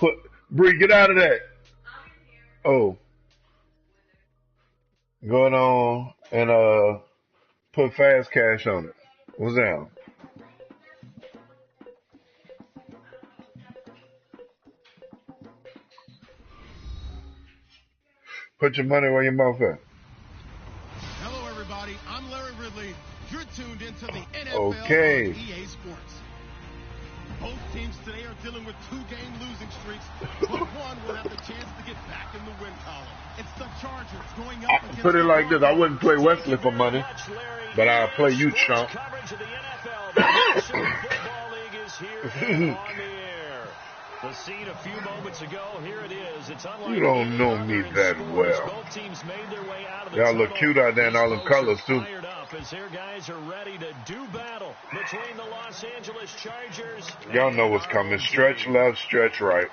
Put Bree, get out of that. Oh, going on and put fast cash on it. What's down? Put your money where your mouth at. Hello, everybody. I'm Larry Ridley. You're tuned into the NFL Okay. on EA Sports. Both teams today are dealing with 2-game losing streaks, but one will have the chance to get back in the win column. It's the Chargers going up against Put it the like this. I Broncos. wouldn't play Wesley for money, but I'll play you, chump. Coverage of the NFL. The National Football League is here and on the air. The scene a few moments ago. Here it is. It's unlike You don't any know other me in that sports. well. Both teams made their way out of the Y'all look tunnel. cute out there in These all them folks colors, are too. fired up as their guys are ready to do battle between the Los Angeles Chargers. Y'all know and what's our coming. own Stretch team. left, stretch right.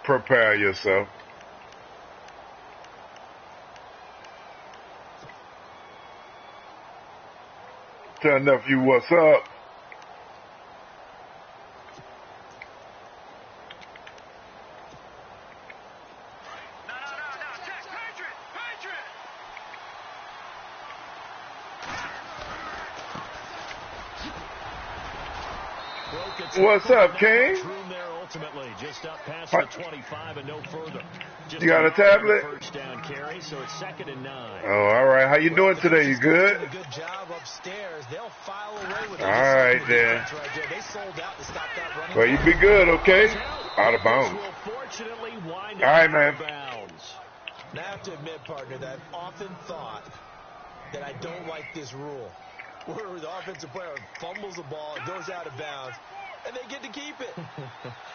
Prepare yourself. Tell nephew what's up. What's up, King? Just up past the 25 and no further. Just You got a tablet? First down carry, so it's 2nd and 9. Oh, all right. How you doing today? You good? Good job upstairs. They'll file away with All right, then. They sold out to stop that running. Well, you be good, okay? Out of bounds. Will fortunately wind All right, up man. out of bounds. Now, I have to admit, partner, that I've often thought that I don't like this rule, where the offensive player fumbles the ball, it goes out of bounds, and they get to keep it.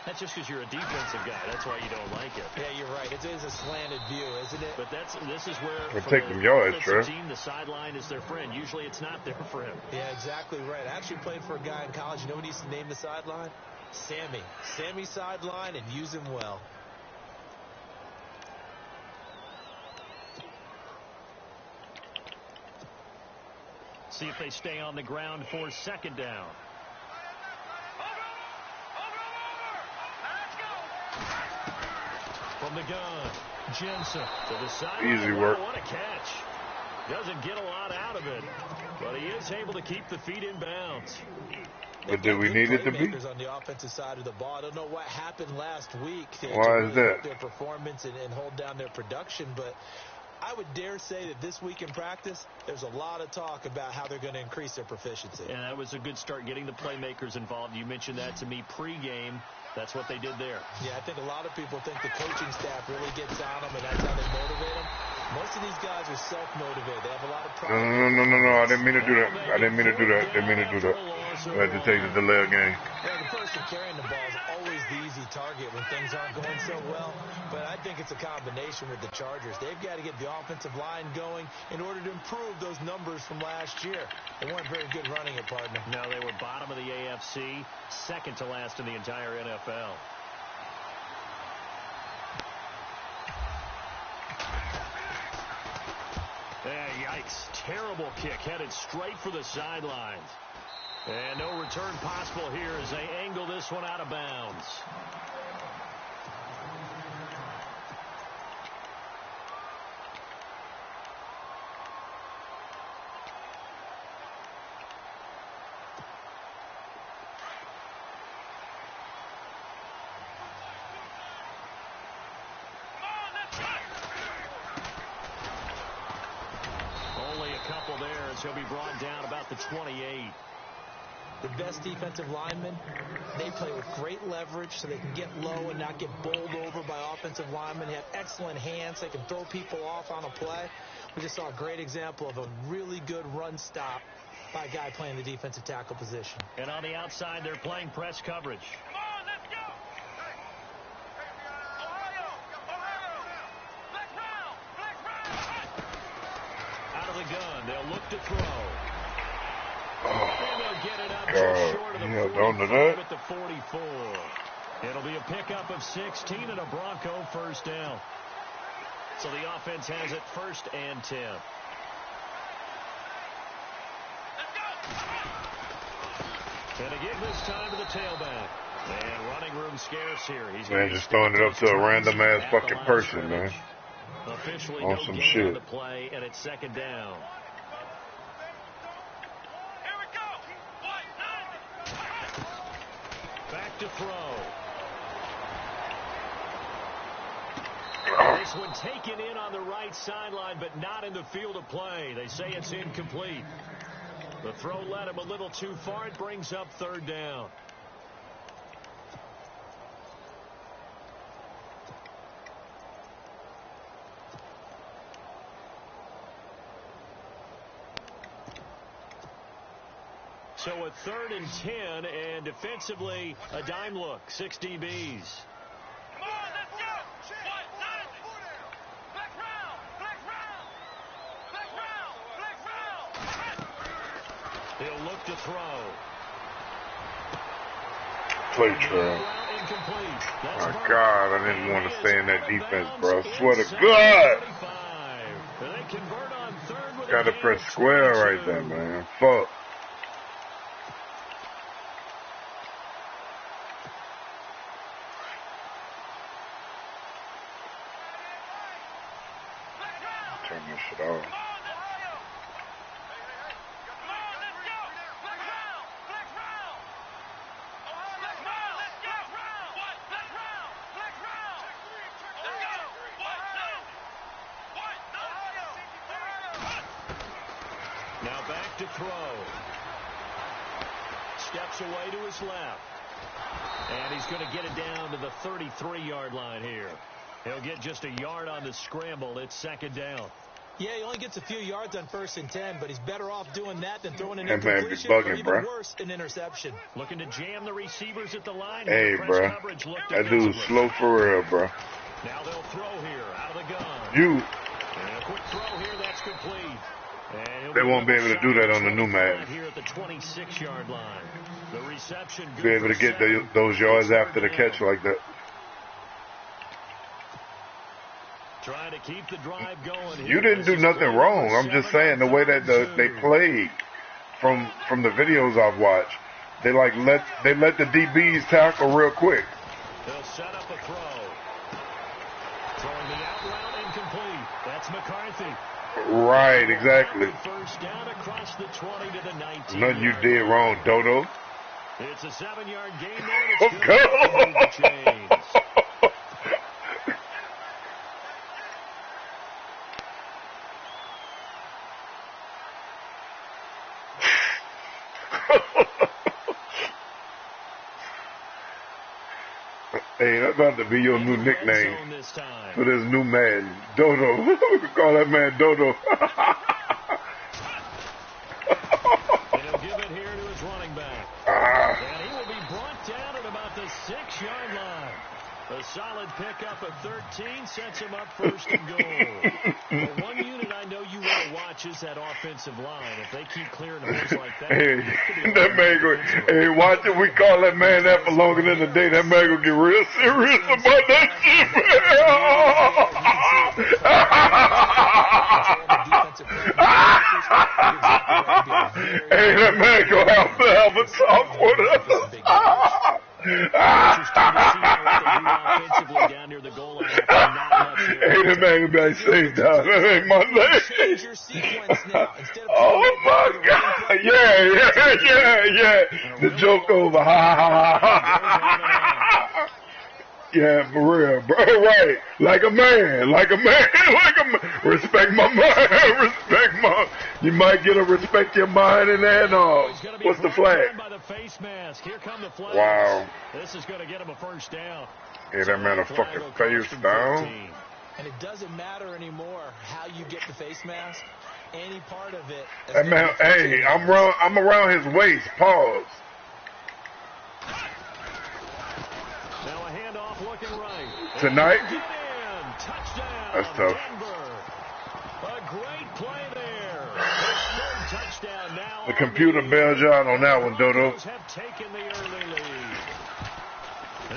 That's just because you're a defensive guy. That's why you don't like it. Yeah, you're right. It is a slanted view, isn't it? But this is where We'll for take the them yards, offensive sure. team, the sideline is their friend. Usually it's not there for him. Yeah, exactly right. I actually played for a guy in college. You know what he used to name the sideline? Sammy. Sammy sideline, and use him well. See if they stay on the ground for 2nd down. From the gun, Jensen to the side. Easy work. What a catch. Doesn't get a lot out of it, but he is able to keep the feet in bounds. But did we need it to be? Playmakers on the offensive side of the ball. I don't know what happened last week to Why really is that? help their performance and hold down their production, but I would dare say that this week in practice, there's a lot of talk about how they're going to increase their proficiency. And that was a good start getting the playmakers involved. You mentioned that to me pregame. That's what they did there. Yeah, I think a lot of people think the coaching staff really gets on them, and that's how they motivate them. Most of these guys are self-motivated. They have a lot of pride. No. I didn't mean to do that. I didn't mean to do that. I had to take the delay game. Yeah, the person carrying the ball is always the easy target when things aren't going so well. But I think it's a combination with the Chargers. They've got to get the offensive line going in order to improve those numbers from last year. They weren't very good running it, partner. No, they were bottom of the AFC, 2nd to last in the entire NFL. Yikes. Terrible kick headed straight for the sidelines. And no return possible here as they angle this one out of bounds. Only a couple there as he'll be brought down about the 28. The best defensive linemen, they play with great leverage so they can get low and not get bowled over by offensive linemen. They have excellent hands. They can throw people off on a play. We just saw a great example of a really good run stop by a guy playing the defensive tackle position. And on the outside, they're playing press coverage. Come on, let's go. Ohio. Black round. Out of the gun, they'll look to throw. Oh, And they'll get it up God. just short of the You held on to 45 that? at the 44. It'll be a pickup of 16 and a Bronco first down. So the offense has it 1st and 10. And again this time to the tailback. And running room scarce here. He's Man, just throwing it up to a random ass fucking person, man. Officially On no some gain shit. on the play, and it's second down. Here we go. Back to throw. This one taken in on the right sideline, but not in the field of play. They say it's incomplete. The throw led him a little too far. It brings up third down. So a 3rd and 10, and defensively, a dime look, 6 DBs. Come on, let's go. What? Flex round. Flex round. Flex round. Flex round. He'll look to throw. Play trail. Incomplete. That's My Burke. God, I didn't want to stay in that defense, bro. I swear to Inside God. 35. They convert on 3rd with a Gotta gain press of square 22. right there, man. Fuck. Turn this shit off. Come on, let's go. Flex round. Flex round. Flex round. Let's go. What? Flex round. Flex round. Let's go. What? No. What? No. Now back to throw. Steps away to his left. And he's going to get it down to the 33-yard line here. He'll get just a yard on the scramble. It's second down. Yeah, he only gets a few yards on 1st and 10, but he's better off doing that than throwing an That man be incompletion or bugging, even bruh. worse, an interception. Looking to jam the receivers at the line. Hey, Press bro. coverage look That dude's defensively. slow for real, bro. Now they'll throw here out of the gun. You, And a quick throw here, that's complete. And he'll They get won't be another able to do shot that on the new 25 Madden. Here at the 26-yard line. The reception good be able to for get 7. those yards It's after the third catch down. like that. Trying to keep the drive going. You didn't do nothing wrong. I'm just saying the way that they played from the videos I've watched, they let the DBs tackle real quick. They'll set up a throw. Throwing the out route incomplete. That's McCarthy. Right, exactly. First down across the 20 to the 19. Nothing you did wrong, Dodo. It's a 7-yard gain there. Oh, It's good for the chains. Hey, that's about to be your new nickname Zone this time. for this new man, Dodo. We can call that man Dodo. And he'll give it here to his running back. Ah. And he will be brought down at about the 6-yard line. A solid pickup of 13 sets him up first and goal. The one unit I know you want to watch is that offensive line. If they keep clearing holes like that, Hey, it could be a that lot man of go, defensive. hey, watch it. We call that man that for longer than a day. That man gonna get real serious about that shit, man. Hey, that man gonna have a talk with us. Interesting to see what they do offensively down near the goal line after not much there. Hey, that man gonna be like, say down. That ain't my name. Change your sequence now. Instead of Oh my God! Yeah. The joke over. Ha ha ha ha. Yeah, for real, bro. Right, like a man. Respect my mind. Respect my. You might get a respect your mind in there. No, He's gonna be what's the brought flag? down by the face mask. Here come the flags. Wow. This is going to get him a first down. Hey, that man a Flag fucking will cost face him down. 15. And it doesn't matter anymore how you get the face mask. Any part of it. That man. Hey, I'm around his waist. Pause. Now a handoff looking right. Tonight? Get in. Touchdown. That's tough. Denver. A great play there. His third touchdown now. The computer bailed you out on that one, Dodo. Broncos have taken the early lead.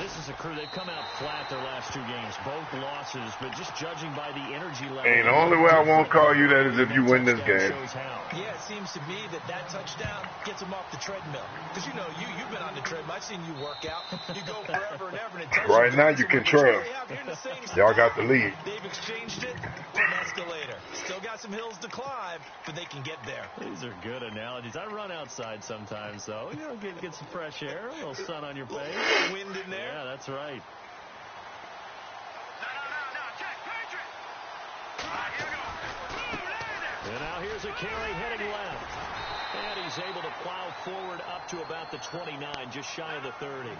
This is a crew. They've come out flat their last 2 games, both losses, but just judging by the energy level. And the only way I won't call you that is if you win this game. Yeah, it seems to me that touchdown gets them off the treadmill. Because you know, you've been on the treadmill. I've seen you work out. You go forever and ever. And it Right now you can trail. Y'all got the lead. They've exchanged it for an escalator. Still got some hills to climb, but they can get there. These are good analogies. I run outside sometimes, though. You know, get some fresh air, a little sun on your face. A little wind in there. Yeah, that's right. And now here's a carry heading left. And he's able to plow forward up to about the 29, just shy of the 30.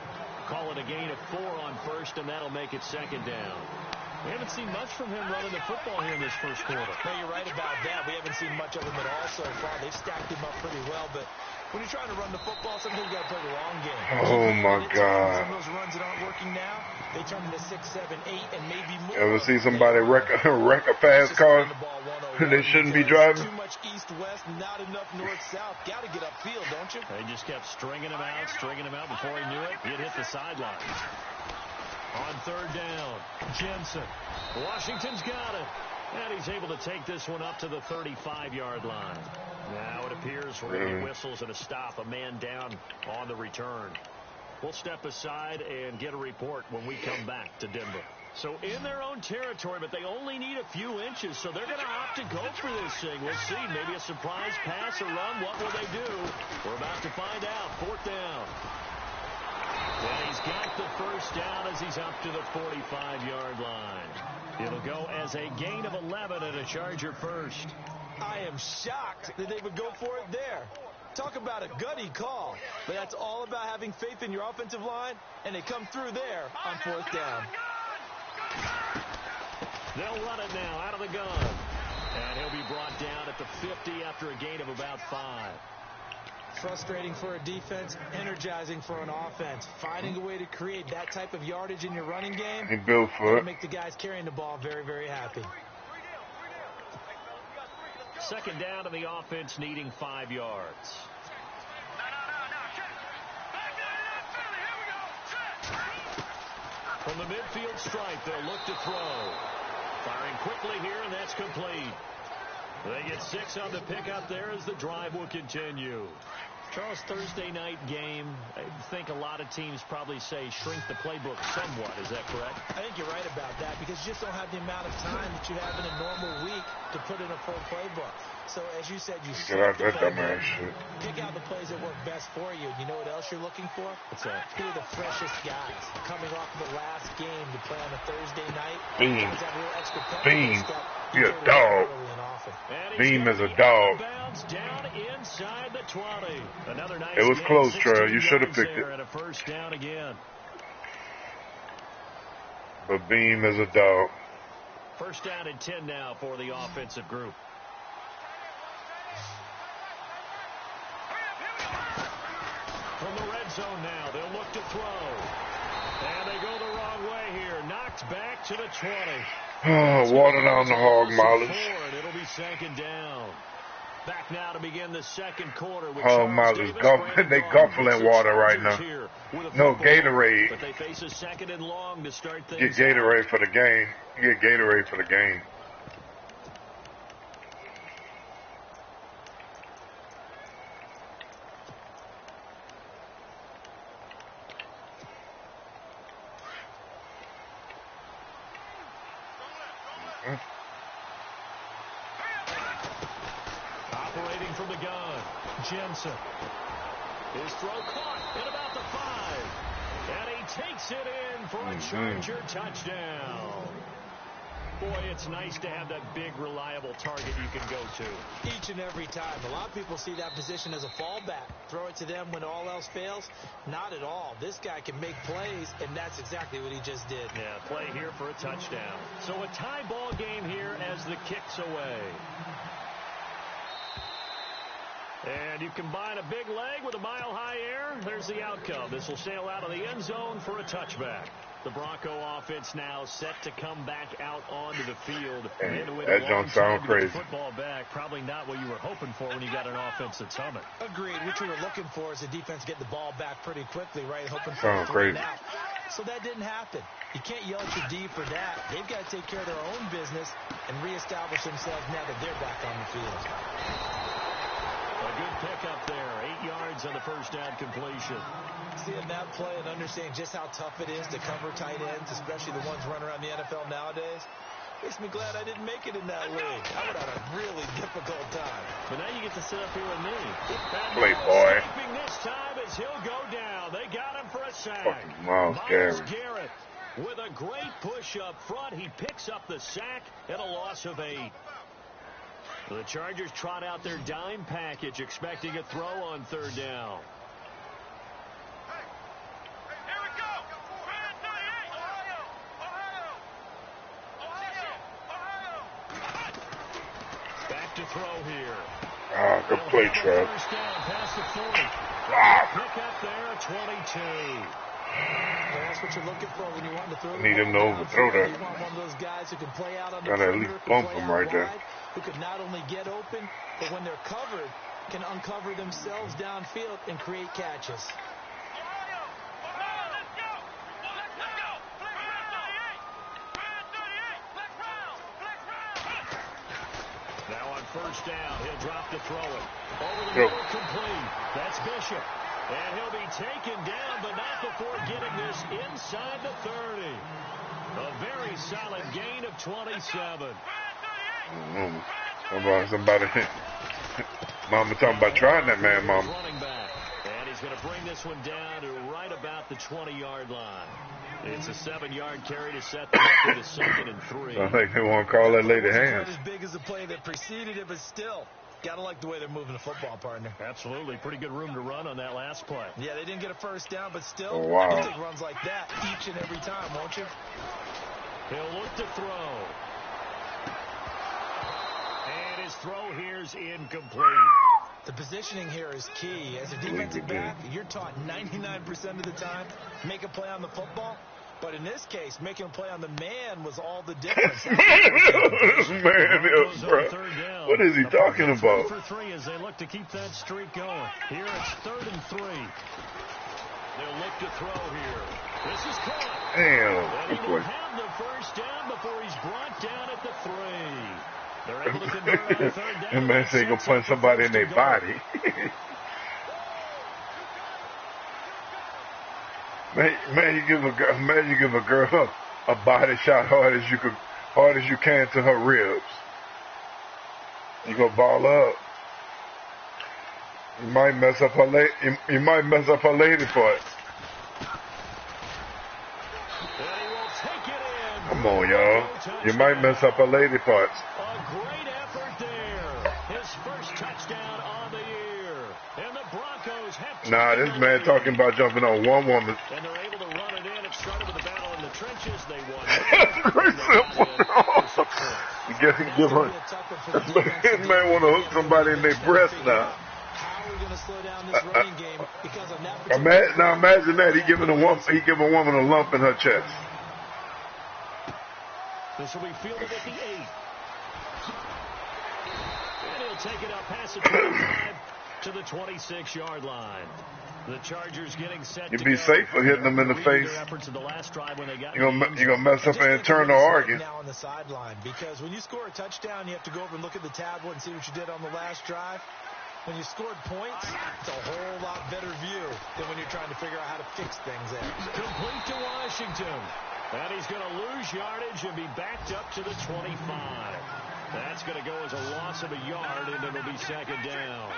Call it a gain of 4 on first, and that'll make it second down. We haven't seen much from him running the football here in this first quarter. No, you're right about that. We haven't seen much of him at all so far. They've stacked him up pretty well, but when you're trying to run the football, sometimes you got to play the long game. Oh, my God. Some of those runs that aren't working now, they turn into 6, 7, 8, and maybe more. Ever see somebody wreck a fast car? They shouldn't be driving. Too much east-west, not enough north-south. Got to get upfield, don't you? They just kept stringing him out before he knew it. He'd hit the sidelines. On third down, Jensen. Washington's got it. And he's able to take this one up to the 35-yard line. Now it appears we're going to get whistles and a stop. A man down on the return. We'll step aside and get a report when we come back to Denver. So in their own territory, but they only need a few inches, so they're going to opt to go for this thing. We'll see. Maybe a surprise pass or run. What will they do? We're about to find out. 4th down. And he's got the first down as he's up to the 45-yard line. It'll go as a gain of 11 and a Charger first. I am shocked that they would go for it there. Talk about a gutty call. But that's all about having faith in your offensive line, and they come through there on 4th down. They'll run it now out of the gun. And he'll be brought down at the 50 after a gain of about 5. Frustrating for a defense, energizing for an offense. Finding a way to create that type of yardage in your running game. He built for it. Make the guys carrying the ball very, very happy. Second down to the offense needing 5 yards. From the midfield stripe, they'll look to throw. Firing quickly here, and that's complete. They get 6 on the pickup there as the drive will continue. Charles, Thursday night game, I think a lot of teams probably say shrink the playbook somewhat. Is that correct? I think you're right about that because you just don't have the amount of time that you have in a normal week to put in a full playbook. So, as you said, you get out that dumbass shit. Pick out the plays that work best for you. You know what else you're looking for? What's that? Who are the freshest guys coming off of the last game to play on a Thursday night? Beam. Beam. You're a dog. Beam is a dog. Down inside the 20. Another nice it was close, Trey. You should have picked it. And a first down again. But Beam is a dog. First down and 10 now for the offensive group. From the red zone now, they'll look to throw. And they go the wrong way here. Knocked back to the 20. Oh, water down the hog mileage. It'll be second down. Back now to begin the second quarter. Hog mileage. They guffling water right now. No, Gatorade. But they face a second and long to start things. Get Gatorade for the game. Get Gatorade for the game. Operating from the gun, Jensen. His throw caught at about the 5. And he takes it in for a Charger touchdown. Boy, it's nice to have that big, reliable target you can go to. Each and every time. A lot of people see that position as a fallback. Throw it to them when all else fails. Not at all. This guy can make plays, and that's exactly what he just did. Yeah, play here for a touchdown. So a tie ball game here as the kick's away. And you combine a big leg with a mile-high air, there's the outcome. This will sail out of the end zone for a touchback. The Bronco offense now set to come back out onto the field. That don't sound crazy. Football back, probably not what you were hoping for when you got an offense that's humming. Agreed. What you were looking for is the defense get the ball back pretty quickly, right? Hoping for sound crazy. So that didn't happen. You can't yell at your D for that. They've got to take care of their own business and reestablish themselves now that they're back on the field. A good pickup there. 8 yards on the first down completion. Seeing that play and understanding just how tough it is to cover tight ends, especially the ones running around the NFL nowadays, makes me glad I didn't make it in that league. I would have had a really difficult time. But now you get to sit up here with me. Play, boy. This time as he'll go down. They got him for a sack. Fucking Myles Garrett with a great push up front. He picks up the sack and a loss of 8. The Chargers trot out their dime package, expecting a throw on third down. Here we go. Ohio. Back to throw here. Ah, good play, Trev. First down, past the 40. Pick up there at 22. And that's what you're looking for when you want to throw. Need him to overthrow that. You want one of those guys who can play out on the Gotta at perimeter, least can bump play him out right there. wide, who can not only get open, but when they're covered, can uncover themselves downfield and create catches. Ohio, let's go. Let's go. Flex round 38. Flex round. Now on first down, he'll drop to throw it. Over the Go. middle, complete. That's Bishop. And he'll be taken down, but not before getting this inside the 30. A very solid gain of 27. Somebody. Mama talking about trying that man, Mama. Running back. And he's going to bring this one down to right about the 20-yard line. It's a 7-yard carry to set them up for the 2nd and 3. I think they want to call that lady hands. As big as the play that preceded it, but still, gotta like the way they're moving the football, partner. Absolutely. Pretty good room to run on that last play. Yeah, they didn't get a first down, but still, Oh, wow. you'll take runs like that each and every time, won't you? He'll look to throw. And his throw here's incomplete. The positioning here is key. As a defensive back, you're taught 99% of the time, make a play on the football. But in this case, making a play on the man was all the difference. Man, bro. What is he talking about? 3 for 3 as they look to keep that streak going. Here it's 3rd and 3. They'll look to throw here. This is caught. Damn. And he will have the first down before he's brought down at the 3. They're able to convert on 3rd down. That man say he gonna punch somebody in their body. Man, you give a girl a body shot hard as you can to her ribs. You gonna ball up. You might mess up her lady part. Come on, y'all. You might mess up her lady parts. A great effort there. His first touchdown on the year. And the Broncos have Nah, this man talking about jumping on one woman. And they're able to run it in. It started with a battle in the trenches. They won. You guess he give her. This man want to hook somebody in their breast now. How are we going to slow down this running game? Because on that Now imagine that he give a woman a lump in her chest. This will be fielded at the 8. And he'll take it up past the 25 to the 26-yard line. The Chargers getting set. You'd be safer hitting them in the face. You're gonna mess up an internal organ. Now on the sideline, because when you score a touchdown, you have to go over and look at the tablet and see what you did on the last drive. When you scored points, it's a whole lot better view than when you're trying to figure out how to fix things there. Complete to Washington. And he's going to lose yardage and be backed up to the 25. That's going to go as a loss of a yard, and it'll be 2nd down.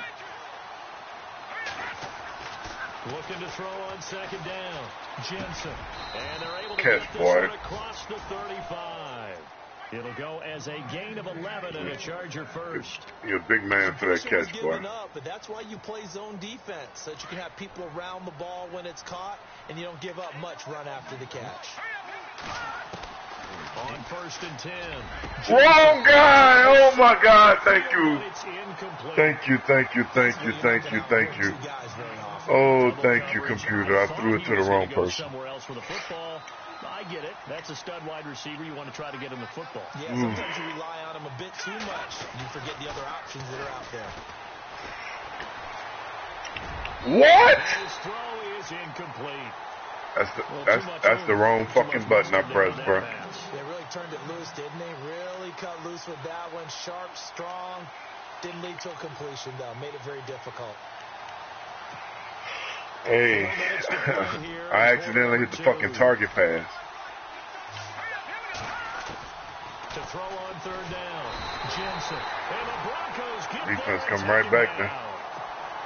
Looking to throw on 2nd down. Jensen. And they're able to get this one across the 35. It'll go as a gain of 11 and a Charger first. You're a big man for that catch, boy. But that's why you play zone defense, so that you can have people around the ball when it's caught, and you don't give up much run after the catch. On 1st and 10. Wrong guy! Oh my God! Thank you. Thank you. Oh, thank you, computer. I threw it to the wrong person. Somewhere else with a football. I get it. That's a stud wide receiver. You want to try to get him the football. Yeah, sometimes you rely on him a bit too much. You forget the other options that are out there. What? His throw is incomplete. That's the wrong fucking button I pressed, bro. They really turned it loose, didn't they? Really cut loose with that one. Sharp, strong. Didn't lead to a completion, though. Made it very difficult. Hey, I accidentally hit the fucking target pass. To throw on third down, Jensen. And the Broncos get defense there come right back there.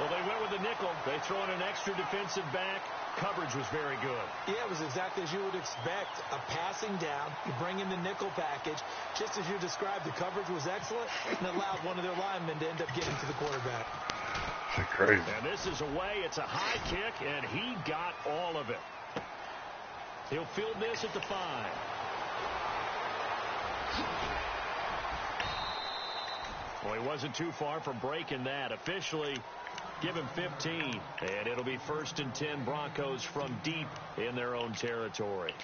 Well, they went with the nickel. They throw in an extra defensive back. Coverage was very good. Yeah, it was exactly as you would expect. A passing down. You bring in the nickel package. Just as you described, the coverage was excellent and allowed one of their linemen to end up getting to the quarterback. That's crazy. And this is away. It's a high kick, and he got all of it. He'll field this at the 5. Well, he wasn't too far from breaking that. Officially, give him 15. And it'll be 1st and 10 Broncos from deep in their own territory.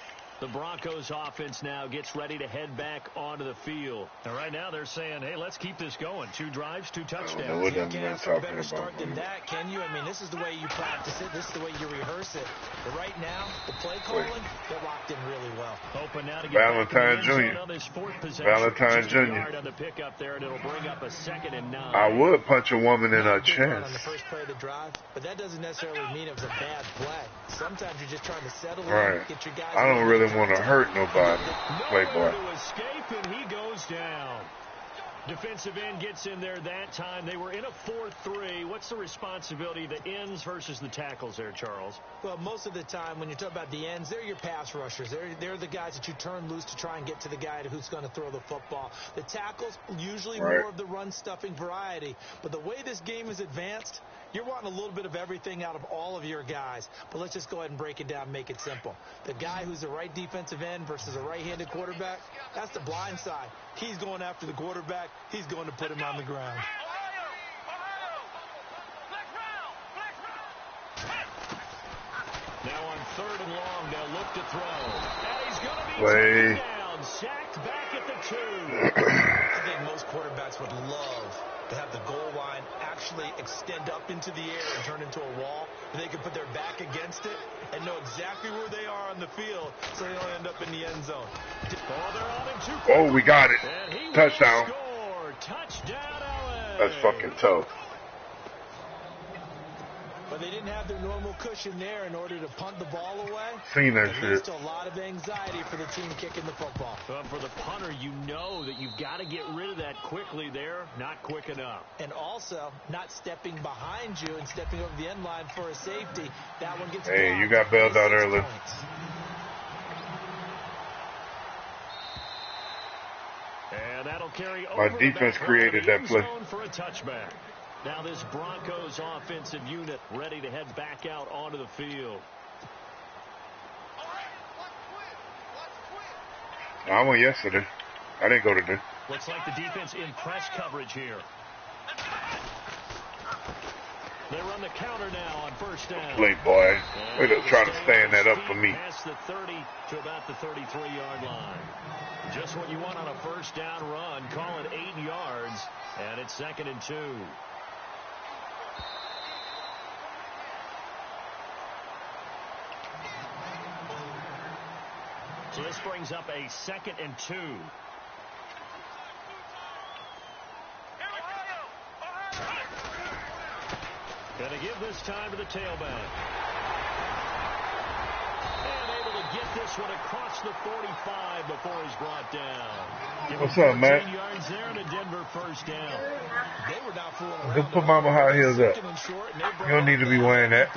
The Broncos offense now gets ready to head back onto the field. And right now they're saying, hey, let's keep this going. 2 drives, 2 touchdowns. What You can't ask for a better start than that, can you? I mean, this is the way you practice it. This is the way you rehearse it. But right now, the play calling, they're locked in really well. Hoping now to get Valentine Jr. Valentine Jr. On the pickup there, and it'll bring up a 2nd and 9. I would punch a woman in her chest. On the first play of the drive, but that doesn't necessarily mean it was a bad play. Sometimes you're just trying to settle in, get your guys. I don't really want to hurt nobody. Playboy. To escape, and he goes down. Defensive end gets in there that time. They were in a 4-3. What's the responsibility of the ends versus the tackles there, Charles? Well, most of the time when you talk about the ends, they're your pass rushers. They're the guys that you turn loose to try and get to the guy who's going to throw the football. The tackles, usually more of the run-stuffing variety. But the way this game is advanced, you're wanting a little bit of everything out of all of your guys. But let's just go ahead and break it down and make it simple. The guy who's the right defensive end versus a right-handed quarterback, that's the blind side. He's going after the quarterback. He's going to put him on the ground. Now on 3rd and long, they'll look to throw. And he's going to be taken down, sacked back at the 2. I think most quarterbacks would love to have the goal line actually extend up into the air and turn into a wall. They can put their back against it and know exactly where they are on the field, so they don't end up in the end zone. Oh, we got it. Touchdown. Touchdown, LA. That's fucking tough. But they didn't have their normal cushion there in order to punt the ball away. Seen that shit. Leads to a lot of anxiety for the team kicking the football. But for the punter, you know that you've got to get rid of that quickly there. Not quick enough. And also, not stepping behind you and stepping over the end line for a safety. That one gets Hey, you got bailed out early. And that'll carry My over defense created that play. For a touchback. Now this Broncos offensive unit ready to head back out onto the field. I went yesterday. I didn't go today. Looks like the defense in press coverage here. They run the counter now on 1st down. Late boy. They're trying to stand that up for me. Past the 30 to about the 33-yard line. Just what you want on a 1st down run. Call it 8 yards. And it's 2nd and 2. So this brings up a 2nd and 2. Going to give this time to the tailback. And able to get this one across the 45 before he's brought down. What's up, Matt? 10 yards there and a Denver 1st down. They were not fooling around. Just put Mama High Heels up. You don't need to be wearing that.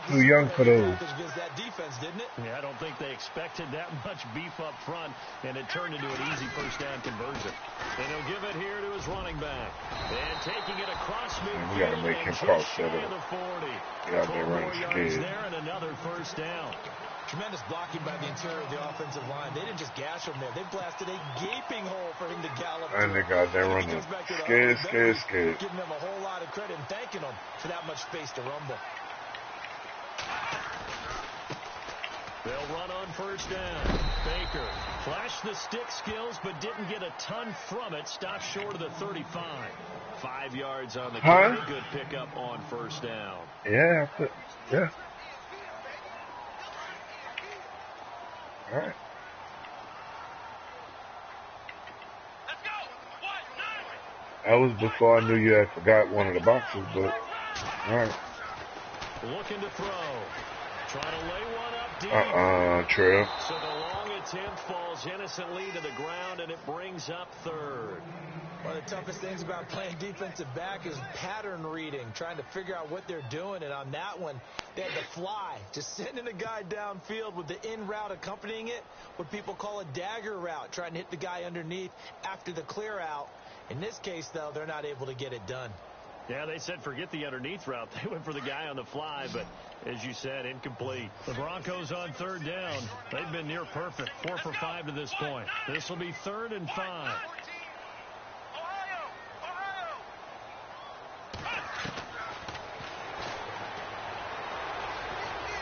Too young for those. That defense, didn't it? Yeah, I don't think they expected that much beef up front, and it turned into an easy 1st down conversion. And he'll give it here to his running back. And taking it across midfield. We got to make him cross that up. The 40. Yeah, they're running scared. There and another 1st down. Tremendous blocking by the interior of the offensive line. They didn't just gash him there. They blasted a gaping hole for him to gallop and they got there running scared. Giving them a whole lot of credit and thanking them for that much space to rumble. They'll run on 1st down. Baker flashed the stick skills, but didn't get a ton from it. Stopped short of the 35. 5 yards on the carry. Good pickup on 1st down. Yeah, yeah. All right. Let's go. 1, 9. That was before I knew you had forgot one of the boxes, but all right. Looking to throw. Trying to lay one up deep. Trail. So the long attempt falls innocently to the ground, and it brings up third. One of the toughest things about playing defensive back is pattern reading, trying to figure out what they're doing. And on that one, they had the fly, just sending a guy downfield with the in route accompanying it, what people call a dagger route, trying to hit the guy underneath after the clear out. In this case, though, they're not able to get it done. Yeah, they said forget the underneath route. They went for the guy on the fly, but as you said, incomplete. The Broncos on third down. They've been near perfect, 4 for 5 to this point. This will be 3rd and 5.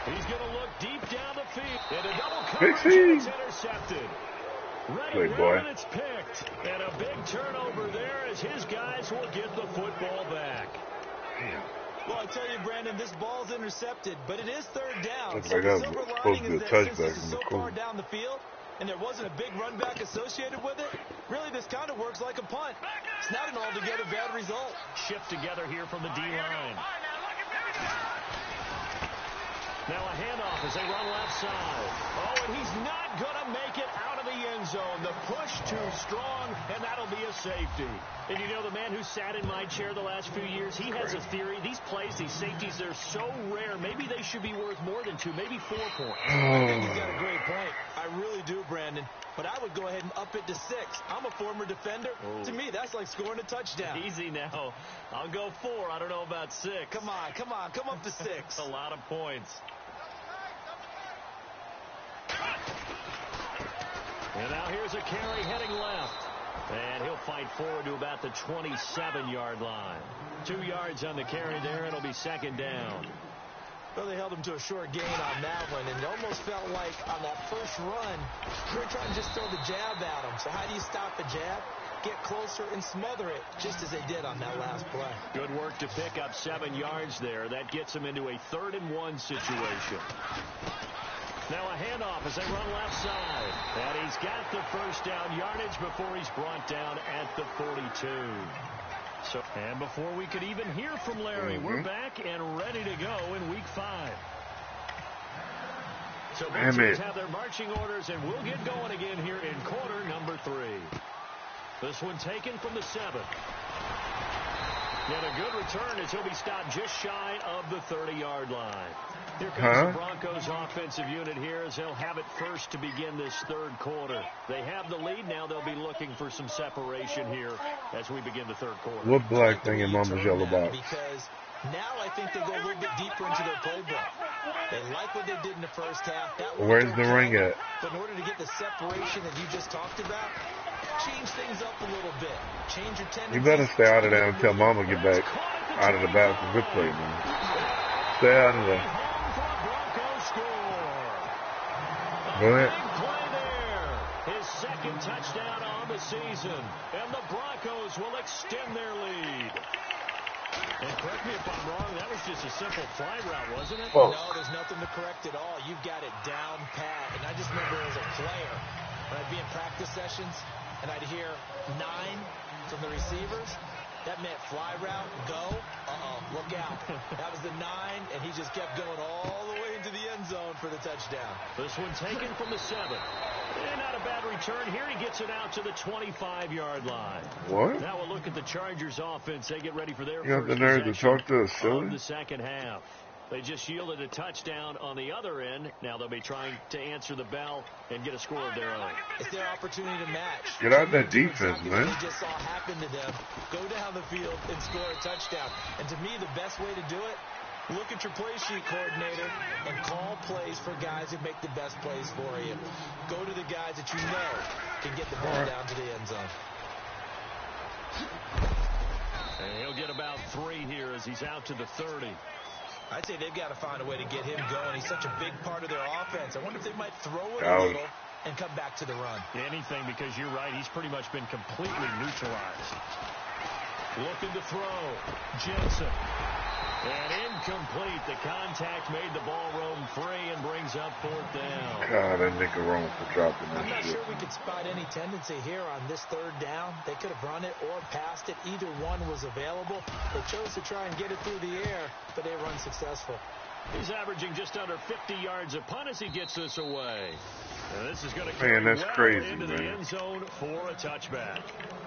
He's going to look deep down the field. And a double coverage, and it's intercepted. Ready now, and it's picked. And a big turnover there as his guys will get the football back. Well, I tell you, Brandon, this ball's intercepted, but it is 3rd down. Looks So like the that silver was lining supposed to be is a that since touchback this is in so the far corner. down the field and there wasn't a big run back associated with it, really this kind of works like a punt. It's not an altogether bad result. Shift together here from the D-line. Now a handoff as they run left side. Oh, and he's not going to make it out of the end zone. The push too strong, and that'll be a safety. And you know, the man who sat in my chair the last few years, he has a theory. These plays, these safeties, they're so rare. Maybe they should be worth more than 2, maybe 4 points. I think you've got a great point. I really do, Brandon. But I would go ahead and up it to 6. I'm a former defender. Oh. To me, that's like scoring a touchdown. Easy now. I'll go 4. I don't know about 6. Come on. Come up to 6. A lot of points. And now here's a carry heading left. And he'll fight forward to about the 27-yard line. 2 yards on the carry there. It'll be 2nd down. Well, they held him to a short gain on that one, and it almost felt like on that first run, they were trying to just throw the jab at him. So how do you stop a jab? Get closer and smother it, just as they did on that last play. Good work to pick up 7 yards there. That gets him into a 3rd and 1 situation. Now a handoff as they run left side. And he's got the first down yardage before he's brought down at the 42. So, and before we could even hear from Larry, we're back and ready to go in week 5. So both teams have their marching orders, and we'll get going again here in quarter number 3. This one taken from the 7. And a good return as he'll be stopped just shy of the 30-yard line. Here comes the Broncos offensive unit here as they'll have it first to begin this 3rd quarter. They have the lead. Now they'll be looking for some separation here as we begin the 3rd quarter. What black thing in Mama's yellow box? Because now I think they go a little bit deeper into their playbook. They like what they did in the first half. Where's the ring at? But in order to get the separation that you just talked about, change things up a little bit. Change your tendencies. You better stay out of there until Mama get back out of the bathroom. Good play, man. Stay out of there. Go ahead. Big play there. His 2nd touchdown on the season. And the Broncos will extend their lead. And correct me if I'm wrong, that was just a simple fly route, wasn't it? No, there's nothing to correct at all. You've got it down pat. And I just remember as a player, when I'd be in practice sessions, and I'd hear 9 from the receivers, that meant fly route, go, look out. That was the 9, and he just kept going all the way into the end zone for the touchdown. This one taken from the 7. And not a bad return. Here he gets it out to the 25-yard line. What? Now we'll look at the Chargers offense. They get ready for their You got first the nerve to talk to us, silly? of the 2nd half. They just yielded a touchdown on the other end. Now they'll be trying to answer the bell and get a score of their own. It's their opportunity to match. Get out that defense, man. What they just saw happen to them. Go down the field and score a touchdown. And to me, the best way to do it, look at your play sheet coordinator and call plays for guys who make the best plays for you. Go to the guys that you know can get the ball down to the end zone. And he'll get about 3 here as he's out to the 30. I'd say they've got to find a way to get him going. He's such a big part of their offense. I wonder if they might throw it a little and come back to the run. Anything, because you're right. He's pretty much been completely neutralized. Looking to throw. Jensen. And incomplete. The contact made the ball roam free and brings up 4th down. God, that nigga wrong for dropping I'm that not shit. sure we could spot any tendency here on this 3rd down. They could have run it or passed it. Either one was available. They chose to try and get it through the air, but they were unsuccessful. He's averaging just under 50 yards a punt as he gets this away. And this is going to carry that's well crazy, into the man. end zone for a touchback.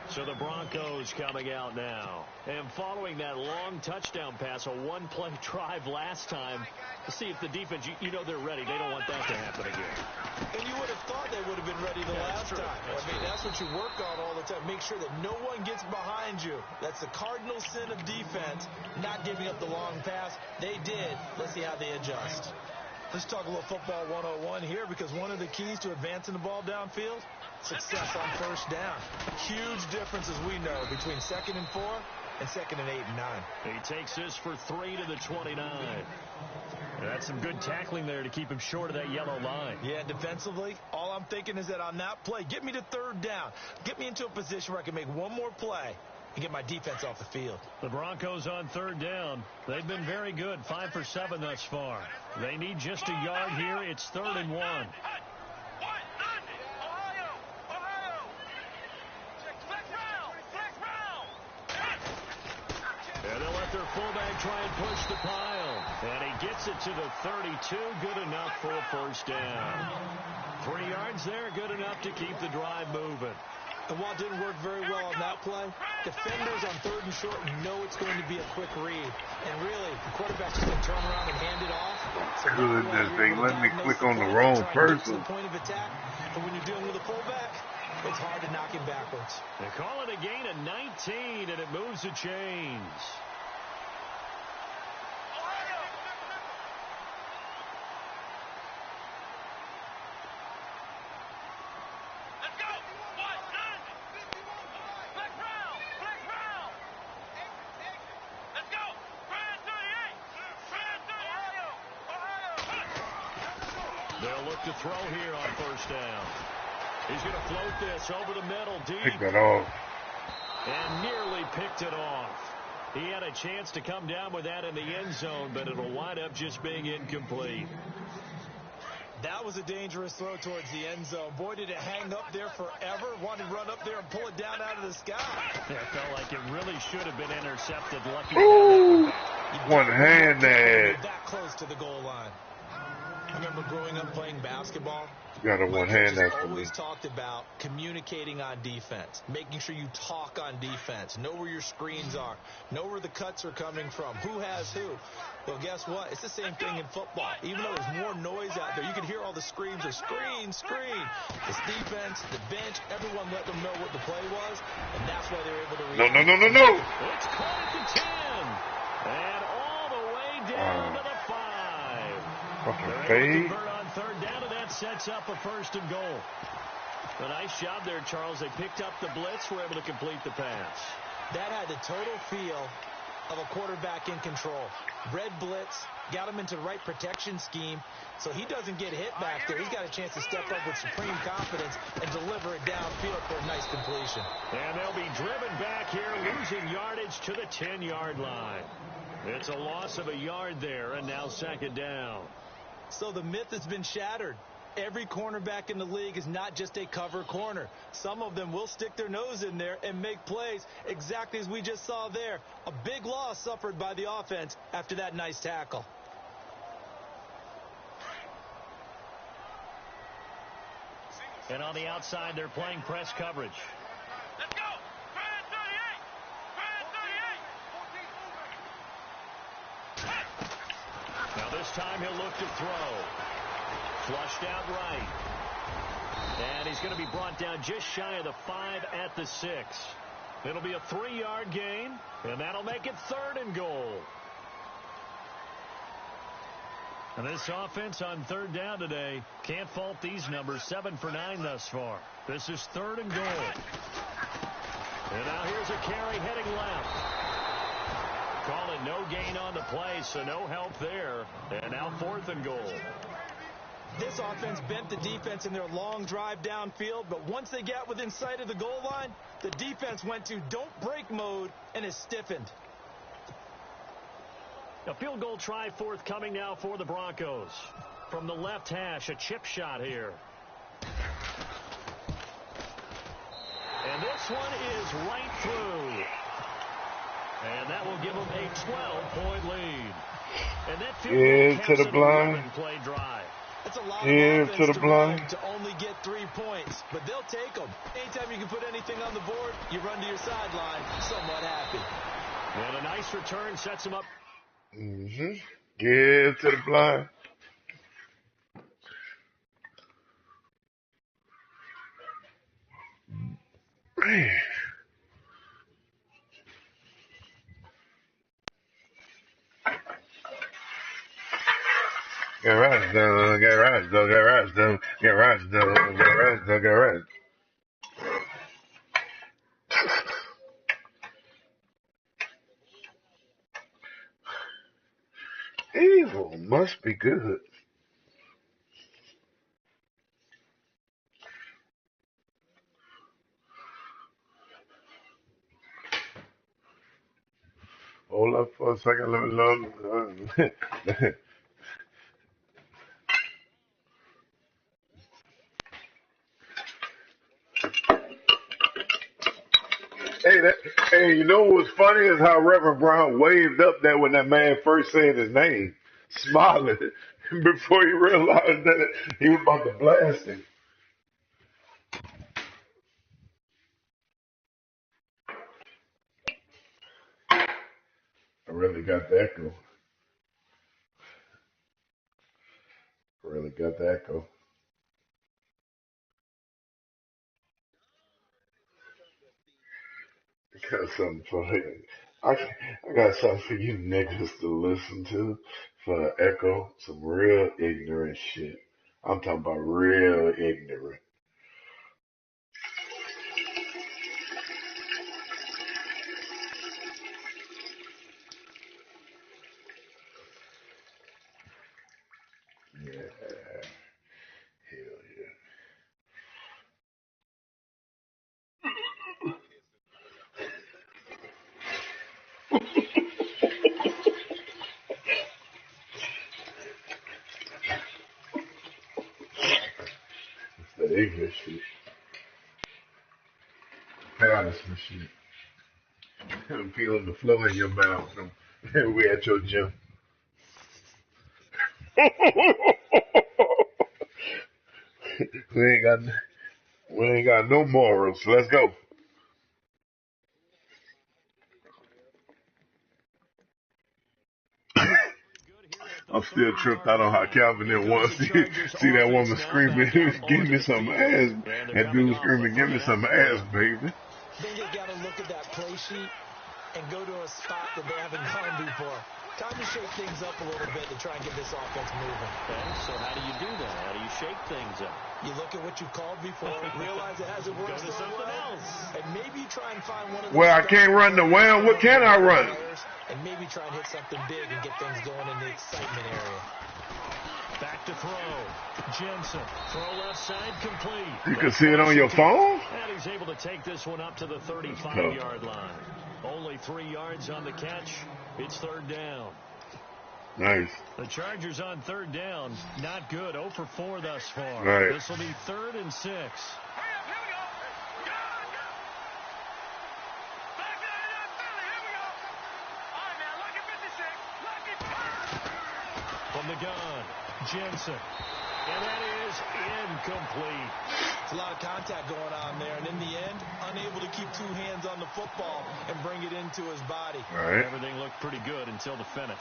So the Broncos coming out now. And following that long touchdown pass, a one-play drive last time, to see if the defense, you know they're ready. They don't want that to happen again. And you would have thought they would have been ready the last time. That's what you work on all the time. Make sure that no one gets behind you. That's the cardinal sin of defense, not giving up the long pass. They did. Let's see how they adjust. Let's talk a little football 101 here, because one of the keys to advancing the ball downfield, success on 1st down. Huge difference, as we know, between 2nd and 4 and 2nd and 8 and 9. He takes this for 3 to the 29. That's some good tackling there to keep him short of that yellow line. Yeah, defensively, all I'm thinking is that on that play, get me to 3rd down. Get me into a position where I can make one more play and get my defense off the field. The Broncos on 3rd down. They've been very good, 5 for 7 thus far. They need just a yard here. It's 3rd and 1. And they'll let their fullback try and push the pile. And he gets it to the 32. Good enough for a 1st down. 3 yards there, good enough to keep the drive moving. And while it didn't work very well on that play, defenders on 3rd and short know it's going to be a quick read. And really, the quarterback's just going to turn around and hand it off. So Goodness, they let me click on the wrong person. Point of attack. And when you're dealing with a fullback, it's hard to knock him backwards. They call it a gain of 19, and it moves the chains. They'll look to throw here on 1st down. He's going to float this over the middle deep. Pick that off. And nearly picked it off. He had a chance to come down with that in the end zone, but it'll wind up just being incomplete. That was a dangerous throw towards the end zone. Boy, did it hang up there forever. Wanted to run up there and pull it down out of the sky. It felt like it really should have been intercepted. Lucky. Ooh, one-handed. That close to the goal line. I remember growing up playing basketball. Got a one-hand that for me. Always talked about communicating on defense, making sure you talk on defense, know where your screens are, know where the cuts are coming from, who has who. Well, guess what? It's the same thing in football. Even though there's more noise out there, you can hear all the screams of screen, screen. It's defense, the bench, everyone let them know what the play was, and that's why they're able to react. No. It's caught at the 10, and all the way down to the 5. Fucking They're fade. able to convert on 3rd down, and that sets up a 1st and goal. A nice job there, Charles. They picked up the blitz, were able to complete the pass. That had the total feel of a quarterback in control. Red blitz, got him into the right protection scheme, so he doesn't get hit back there. He's got a chance to step up with supreme confidence and deliver it downfield for a nice completion. And they'll be driven back here, losing yardage to the 10-yard line. It's a loss of a yard there, and now 2nd down. So the myth has been shattered. Every cornerback in the league is not just a cover corner. Some of them will stick their nose in there and make plays exactly as we just saw there. A big loss suffered by the offense after that nice tackle. And on the outside, they're playing press coverage. Let's go! Brand 38! Now this time he'll look to throw. Flushed out right. And he's going to be brought down just shy of the 5 at the 6. It'll be a 3-yard gain, and that'll make it 3rd and goal. And this offense on 3rd down today, can't fault these numbers. 7 for 9 thus far. This is 3rd and goal. And now here's a carry heading left. Call it no gain on the play, so no help there. And now 4th and goal. This offense bent the defense in their long drive downfield, but once they got within sight of the goal line, the defense went to don't break mode and is stiffened. A field goal try forthcoming now for the Broncos. From the left hash, a chip shot here. And this one is right through. And that will give them a 12-point lead. And that field goal To the blind. 11-play drive. That's a lot of To offense the to blind. run to only get 3 points, but they'll take them. Anytime you can put anything on the board, you run to your sideline, somewhat happy. And a nice return sets him up. Give to the blind. Man. Get right, though, get right, though, get right, though, get right, though, get right, though, get right. Evil must be good. Hold up for a second, let me know. Hey, you know what's funny is how Reverend Brown waved up there when that man first said his name, smiling, before he realized that he was about to blast him. I really got the echo. I got something for you. I got something for you niggas to listen to for echo. Some real ignorant shit. I'm talking about real ignorant. Yeah, hell yeah. The English shit. Paris and shit. Feeling the flow in your mouth. We at your gym. we ain't got we ain't got no morals. Let's go. I'm still tripped out on how Calvin didn't want to see that woman screaming, give me some ass. That dude screaming, give me some ass, baby. I think they got to look at that play sheet and go to a spot that they haven't gone before. Time to shake things up a little bit to try and get this offense moving. Okay, so how do you do that? How do you shake things up? You look at what you called before, realize it hasn't worked Go to something else. and maybe try and find one of Well, I can't run the well. What can I run? And maybe try and hit something big and get things going in the excitement area. Back to throw. Jensen. Throw left side complete. You can see it on your phone? And he's able to take this one up to the 35-yard line. Only 3 yards on the catch. It's third down. Nice. The Chargers on third down. Not good. 0 for 4 thus far. Right. This will be 3rd and 6. From the gun, Jensen. And that is incomplete. It's a lot of contact going on there, and in the end, unable to keep 2 hands on the football and bring it into his body. All right. Everything looked pretty good until the finish.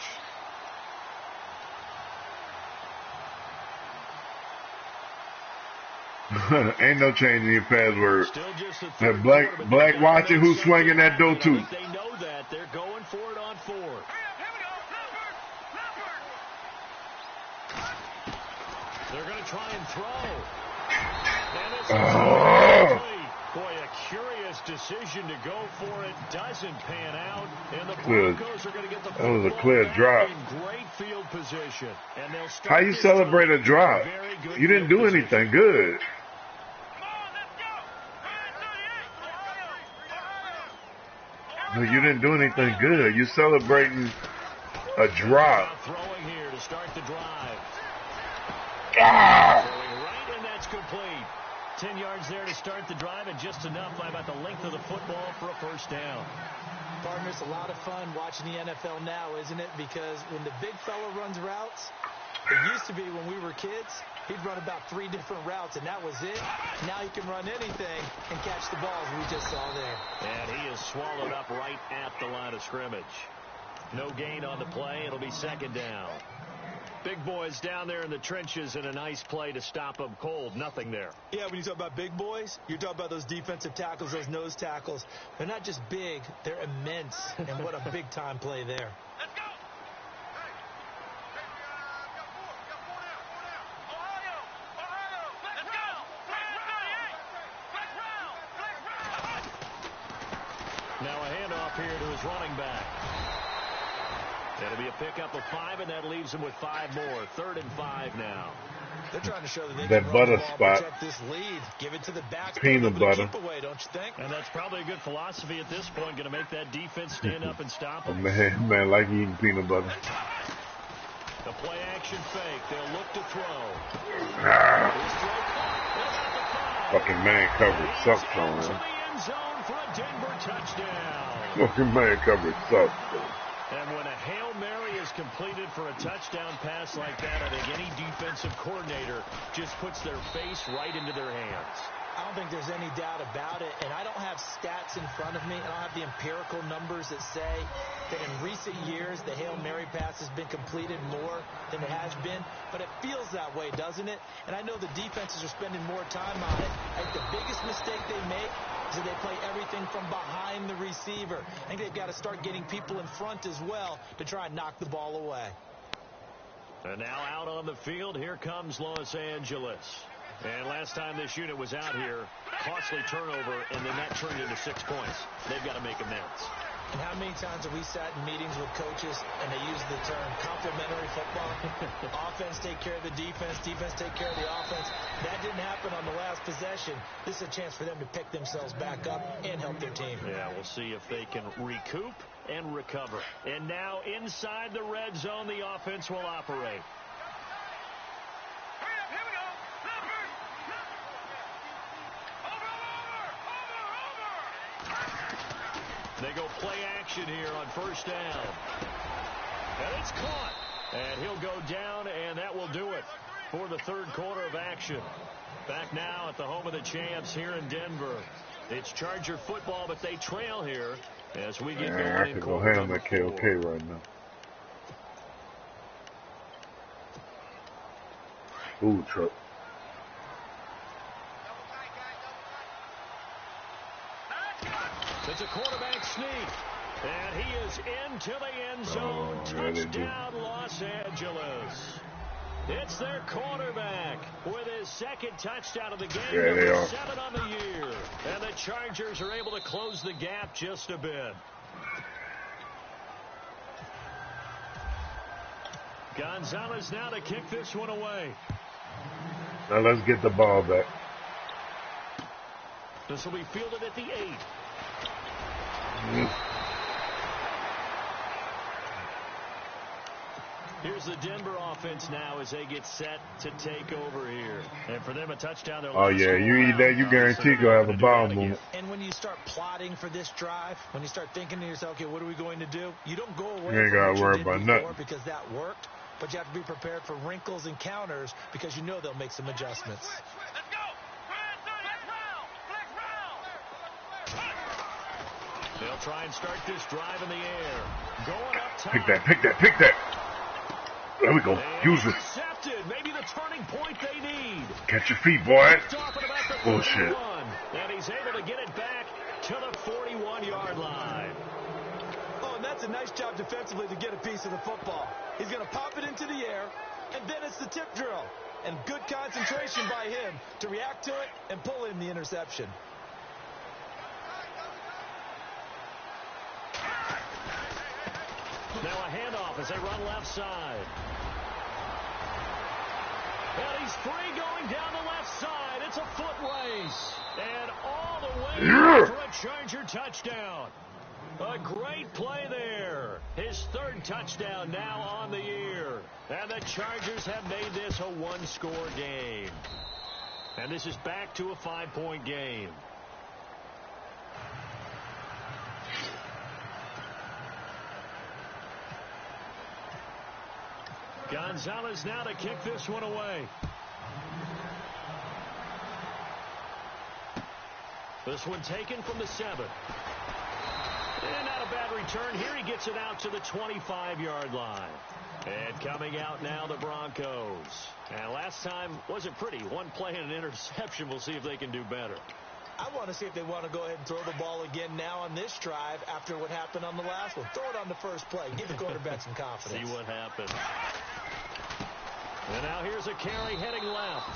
Ain't no changing your password. Still just the That third black quarter, but black they gotta watching make who's swinging that door something too. happen. I think they know that. They're going for it on 4th. They're going to try and throw. And it's incomplete. Boy, a curious decision to go for it. Doesn't pan out. And the Broncos are going to get the That was a football clear back drop. in great field position. And they'll start How you this celebrate a drive drop? with very good You didn't field do position. anything good. No, you didn't do anything good. You celebrating A drop. Throwing here to start the drive. Ah! Throwing right, and that's complete. 10 yards there to start the drive, and just enough by about the length of the football for a first down. Partner, it's a lot of fun watching the NFL now, isn't it? Because when the big fella runs routes, it used to be when we were kids, he'd run about 3 different routes, and that was it. Now he can run anything and catch the balls we just saw there. And he is swallowed up right at the line of scrimmage. No gain on the play. It'll be second down. Big boys down there in the trenches, and a nice play to stop them cold. Nothing there. Yeah, when you talk about big boys, you're talking about those defensive tackles, those nose tackles. They're not just big, they're immense. And what a big-time play there. Let's go. Hey, got four now. Ohio. Let's go. Flex round. Now a handoff here to his running back. It'll be a pickup of 5, and that leaves him with 5 more. 3rd and 5 now. They're trying to show that they That can butter run the ball, spot. protect this lead, give it to the backs, Peanut butter. keep away, don't you think? And that's probably a good philosophy at this point, going to make that defense stand up and stop Oh, them. man, like eating peanut butter. The play action fake. They'll look to throw. Ah, His throw caught. fucking man coverage sucks He's on into him. the end zone for a Denver touchdown. Fucking man coverage sucks. And when a Hail Mary is completed for a touchdown pass like that, I think any defensive coordinator just puts their face right into their hands. I don't think there's any doubt about it, and I don't have stats in front of me. I don't have the empirical numbers that say that in recent years the Hail Mary pass has been completed more than it has been, but it feels that way, doesn't it? And I know the defenses are spending more time on it. I think the biggest mistake they make is that they play everything from behind the receiver. I think they've got to start getting people in front as well to try and knock the ball away. And now out on the field, here comes Los Angeles. And last time this unit was out here, costly turnover, and then that turned into 6 points. They've got to make amends. And how many times have we sat in meetings with coaches and they use the term complementary football? Offense take care of the defense, defense take care of the offense. That didn't happen on the last possession. This is a chance for them to pick themselves back up and help their team. Yeah, we'll see if they can recoup and recover. And now inside the red zone, the offense will operate. Hurry up, here we go. Numbers. Over. They go play action here on first down. And it's caught. And he'll go down, and that will do it for the third quarter of action. Back now at the home of the champs here in Denver. It's Charger football, but they trail here as we get going. I could go ham that KOK right now. Food truck. It's a quarterback sneak. And he is into the end zone. Touchdown, Los Angeles. It's their quarterback with his second touchdown of the game. Yeah, they are. 7 on the year. And the Chargers are able to close the gap just a bit. Gonzalez now to kick this one away. Now let's get the ball back. This will be fielded at the 8. Here's the Denver offense now as they get set to take over here. And for them, a touchdown. Oh, yeah, you eat that, you guarantee you'll have a ball move. And when you start plotting for this drive, when you start thinking to yourself, okay, what are we going to do? You don't go away You ain't from gotta what worry you did about before nothing. because that worked, but you have to be prepared for wrinkles and counters because you know they'll make some adjustments. Let's go. Flex round. They'll try and start this drive in the air. Going up top. Pick that. There we go. Use it. Intercepted. Maybe the turning point they need. Catch your feet, boy. Talking about the Bullshit. 41. And he's able to get it back to the 41-yard line. Oh, and that's a nice job defensively to get a piece of the football. He's going to pop it into the air, and then it's the tip drill. And good concentration by him to react to it and pull in the interception. Now a handoff as they run left side. And he's free going down the left side. It's a foot race. And all the way for a Charger touchdown. A great play there. His third touchdown now on the year. And the Chargers have made this a one-score game. And this is back to a 5-point game. Gonzalez now to kick this one away. This one taken from the 7. And not a bad return here. He gets it out to the 25-yard line. And coming out now, the Broncos. And last time wasn't pretty. One play and an interception. We'll see if they can do better. I want to see if they want to go ahead and throw the ball again now on this drive after what happened on the last one. Throw it on the first play. Give the quarterback some confidence. See what happens. And now here's a carry heading left.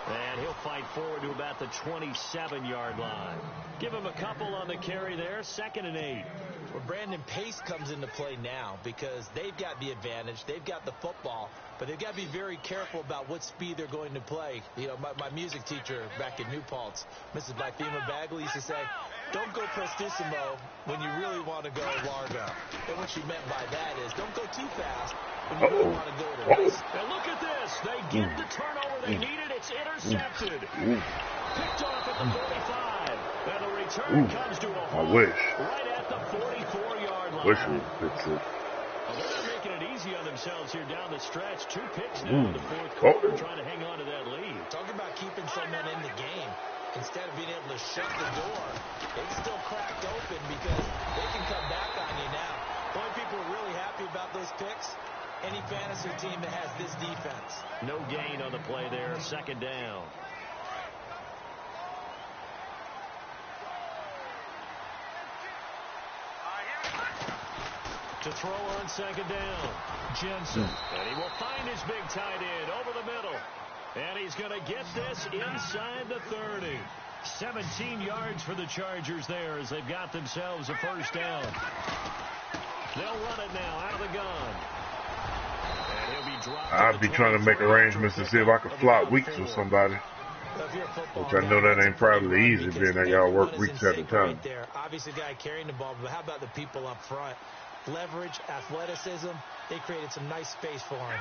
And he'll fight forward to about the 27-yard line. Give him a couple on the carry there. 2nd and 8. Well, Brandon, pace comes into play now because they've got the advantage. They've got the football, but they've got to be very careful about what speed they're going to play. You know, my music teacher back in New Paltz, Mrs. Bythema Bagley, used to say, don't go prestissimo when you really want to go largo. And what she meant by that is don't go too fast when you really want to go to race. And look at this. They get the turnover they needed. It's intercepted. Picked off at the 45. And the return comes to a hold right at the 44-yard line. Wish we fix it. Well, they're not making it easy on themselves here down the stretch. 2 picks now in the 4th quarter, trying to hang on to that lead. Talking about keeping someone in the game. Instead of being able to shut the door, it's still cracked open because they can come back on you now. The only people are really happy about those picks, any fantasy team that has this defense. No gain on the play there. 2nd down. To throw on 2nd down. Jensen. And he will find his big tight end over the middle. And he's going to get this inside the 30. 17 yards for the Chargers there as they've got themselves a 1st down. They'll run it now out of the gun. And he'll be dropped. I'll be trying to make arrangements to see if I can flop weeks with somebody. Which I know that ain't probably easy, being I gotta work weeks at a time. There, obviously, the guy carrying the ball, but how about the people up front? Leverage, athleticism. They created some nice space for him.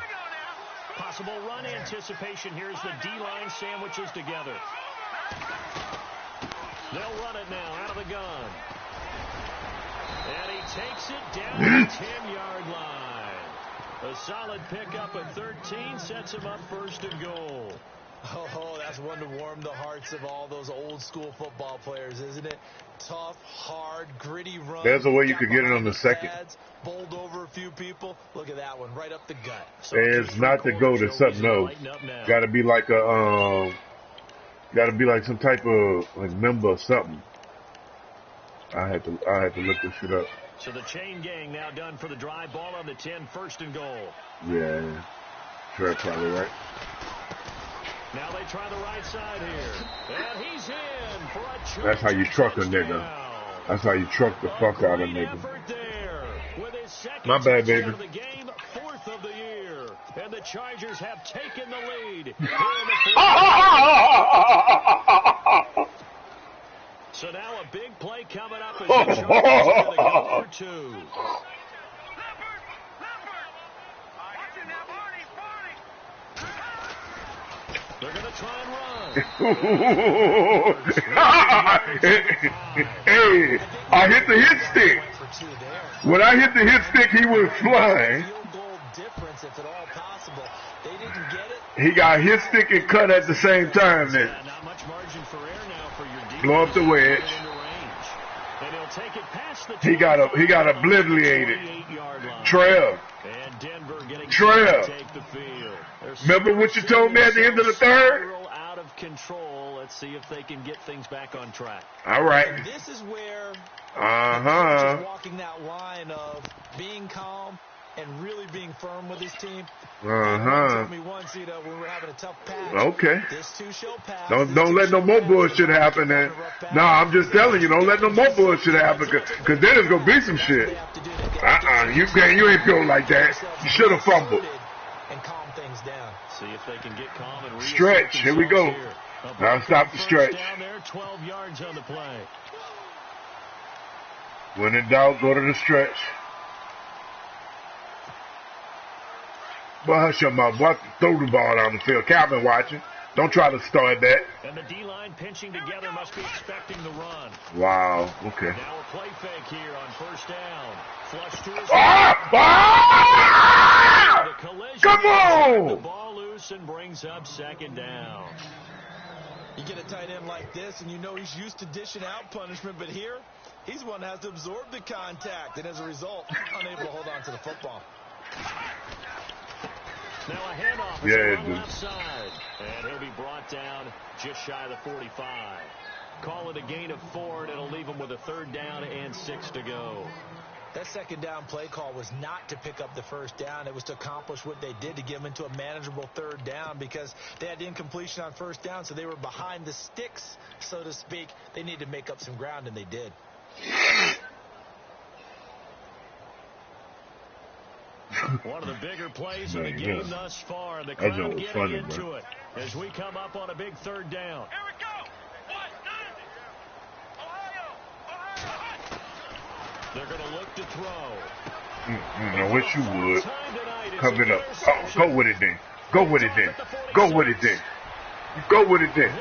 Possible run anticipation. Here's the D-line sandwiches together. They'll run it now out of the gun. And he takes it down the 10-yard line. A solid pickup at 13 sets him up 1st and goal. Oh, that's one to warm the hearts of all those old school football players, isn't it? Tough, hard, gritty run. There's a way you could get it on the 2nd. Bowled over a few people. Look at that one, right up the gut. So it's not to go to something else. Got to be like a some type of like member or something. I had to look this shit up. So the chain gang now done for the drive. Ball on the 10, 1st and goal. Yeah, sure, probably right. Now they try the right side here. And he's in for a That's how you truck a nigga. That's how you truck the fuck out of a nigga. My bad, baby. The game, 4th of the year. And the Chargers have taken the lead. So now a big play coming up as the Chargers are going to go for 2. They're going to try and run. Hey, I hit the hit stick. When I hit the hit stick, he was flying. He got hit stick and cut at the same time then. Not much margin for error now for your defense. Blow up the wedge. And he'll take it past the he got obliterated. Trail. And Denver getting Trail. to take the field. Remember what you told me at the end of the 3rd? Out of control. Let's see if they can get things back on track. All right. And this is where just walking that line of being calm and really being firm with his team. Uh-huh. Me once, when we were having a tough patch. Okay. This too shall pass. Don't let no more bullshit happen then. No, I'm just telling you, don't let no more bullshit happen, because then it's going to be some shit. You ain't feeling like that. You should have fumbled. And calm things down. See if they can get calm and stretch. Here we go. Now stop the stretch. Down there, 12 yards on the play. When in doubt, go to the stretch. Boy, hush your mouth. Boy, throw the ball down the field. Calvin watching. Don't try to start that. And the D-line pinching together must be expecting the run. Wow. Okay. Now a play fake here on first down. Flush to his Ah! The collision. Come on! The ball loose and brings up second down. You get a tight end like this, and you know he's used to dishing out punishment, but here, he's one that has to absorb the contact, and as a result, unable to hold on to the football. Now a handoff is on the left side, and he'll be brought down just shy of the 45. Call it a gain of 4, and it'll leave him with a third down and 6 to go. That second down play call was not to pick up the first down. It was to accomplish what they did, to get them into a manageable third down, because they had incompletion on first down, so they were behind the sticks, so to speak. They needed to make up some ground, and they did. One of the bigger plays of the game thus far. The crowd getting into it as we come up on a big third down. Here we go. Ohio. They're going to look to throw. I wish you would. Coming up. Oh, go with it then. Go with it then. Go with it then. Go with it then.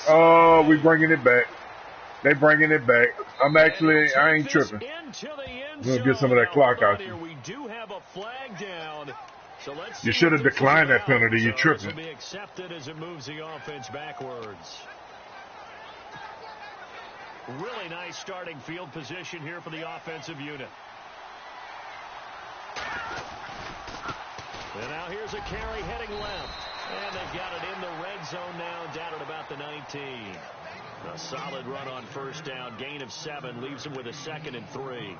Oh, we bringing it back. They bringing it back. I ain't tripping. We're going to get some of that clock out you. We do have a flag down. So let's you should have declined that penalty. You're tripping. Will be accepted as it moves the offense backwards. Really nice starting field position here for the offensive unit. And now here's a carry heading left. And they've got it in the red zone now, down at about the 19. A solid run on first down. Gain of 7 leaves them with a 2nd and 3.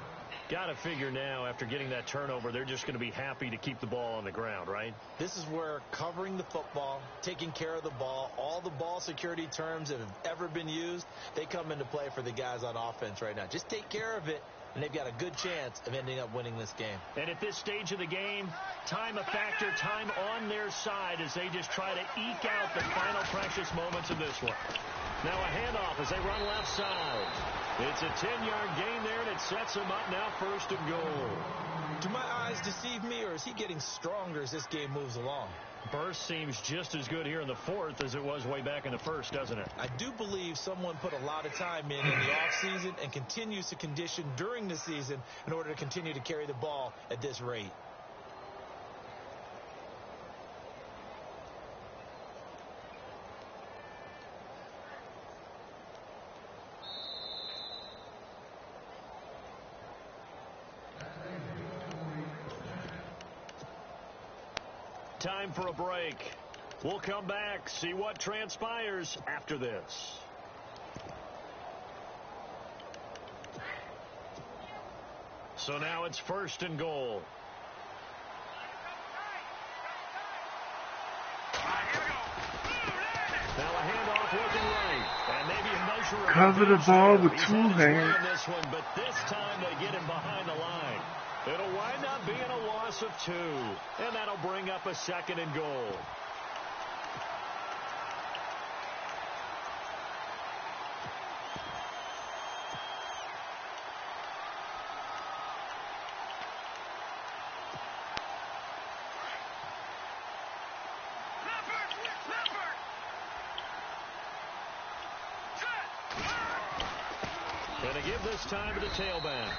Got to figure now, after getting that turnover, they're just going to be happy to keep the ball on the ground, right? This is where covering the football, taking care of the ball, all the ball security terms that have ever been used, they come into play for the guys on offense right now. Just take care of it, and they've got a good chance of ending up winning this game. And at this stage of the game, time a factor, time on their side as they just try to eke out the final precious moments of this one. Now a handoff as they run left side. It's a 10-yard gain there, and it sets them up now 1st and goal. Do my eyes deceive me, or is he getting stronger as this game moves along? Burst seems just as good here in the 4th as it was way back in the 1st, doesn't it? I do believe someone put a lot of time in the offseason and continues to condition during the season in order to continue to carry the ball at this rate. Time for a break. We'll come back, see what transpires after this. So now it's 1st and goal. Now a handoff looking right. And maybe a measure of cover the ball with 2 hands. This one, but this time they get him behind the line. It'll wind up being a loss of 2, and that'll bring up a 2nd and goal. Going to give this time to the tailback.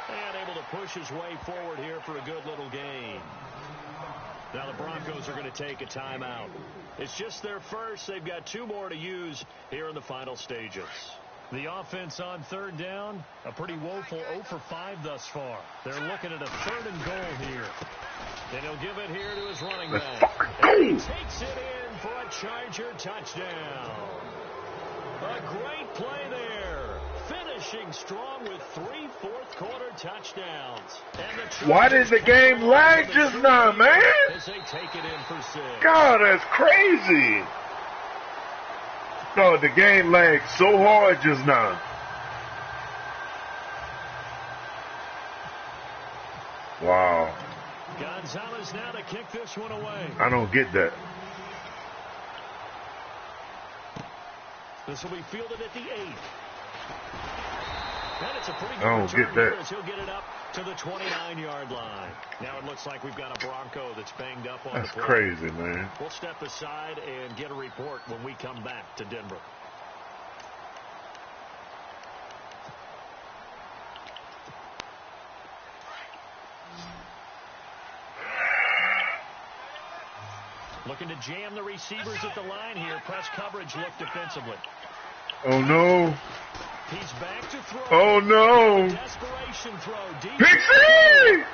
And able to push his way forward here for a good little gain. Now the Broncos are going to take a timeout. It's just their first. They've got 2 more to use here in the final stages. The offense on 3rd down, a pretty woeful 0 for 5 thus far. They're looking at a 3rd and goal here. And he'll give it here to his running back. And he takes it in for a Charger touchdown. A great play there. Finishing strong with 3 fourth-quarter touchdowns. Why did the game lag just now, man? As they take it in for 6. God, that's crazy. No, the game lagged so hard just now. Wow. Gonzalez now to kick this one away. I don't get that. This will be fielded at the 8. And it's a pretty good I don't get that. He'll get it up to the 29-yard line. Now it looks like we've got a Bronco that's banged up on That's the play. crazy, man. We'll step aside and get a report when we come back to Denver. Looking to jam the receivers at the line here. Press coverage look defensively. Oh, no. He's back to throw. Oh, no. Desperation throw. Pixie!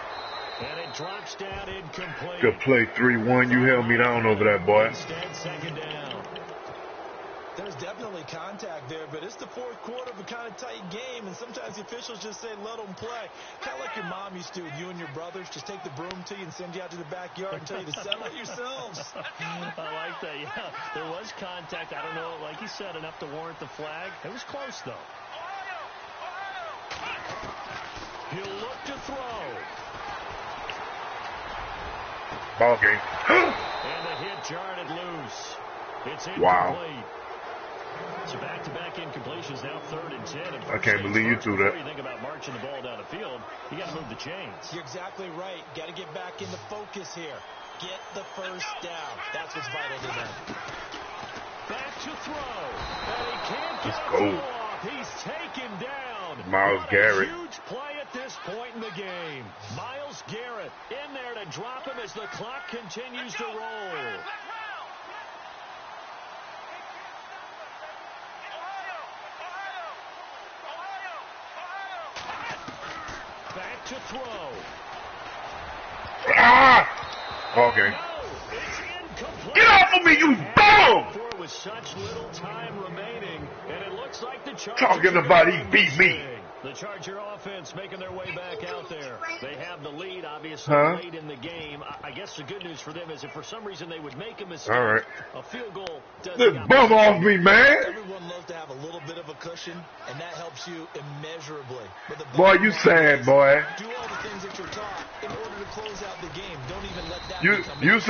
And it drops down incomplete. Good play, 3-1. You held me down over that, boy. Instead, second down. There's definitely contact there, but it's the fourth quarter of a kind of tight game, and sometimes the officials just say, let them play. Kind of like your mom used to, you and your brothers, just take the broom to you and send you out to the backyard and tell you to settle it yourselves. I like that, yeah. There was contact. I don't know, like you said, enough to warrant the flag. It was close, though. He'll look to throw. Ball game. And the hit jarred it loose. It's incomplete. Wow. So back-to-back incompletions, now 3rd and 10. And I can't believe you threw that. Before you think about marching the ball down the field, you got to move the chains. You're exactly right. Got to get back into focus here. Get the first down. That's what's vital to them. Back to throw. And he can't get Let's a go. throw off. He's taken down. Miles What Garrett. A huge play at this point in the game. Miles Garrett in there to drop him as the clock continues to roll. Back to throw. Ah! Ball game. No, it's incomplete. Get off of me, you bum! With such little time remaining, and it looks like the Chargers Talking about he beat me. The Charger offense making their way back out there. They have the lead, obviously, late in the game. I guess the good news for them is if for some reason they would make a mistake, All right. a field goal does This bum off me, man. Everyone loves to have a little bit of a cushion, and that helps you immeasurably. But the Boy, you sad, boy. do all the things that you're taught in order to close out the game. Don't even let that You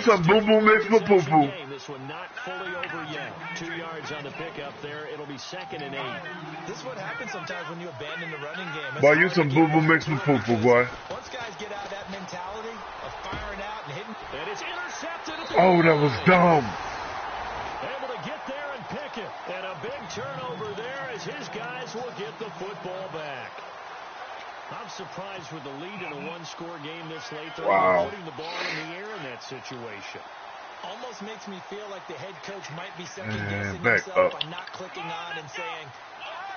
some boo boo mix with poo poo. This one not fully over yet. 2 yards on the pickup there. It'll be 2nd and 8. This is what happens sometimes when you abandon the running game. Boy, you some boo boo mix with poo poo, boy. Once guys get out of that mentality of firing out and hitting, And it's intercepted. At the Oh, that was dumb. Able to get there and pick it. And a big turnover there as his guys will get the football back. I'm surprised with the lead in a one-score game this late. They're putting the ball in the air in that situation. almost makes me feel like the head coach might be second-guessing back himself up. by not clicking on and saying,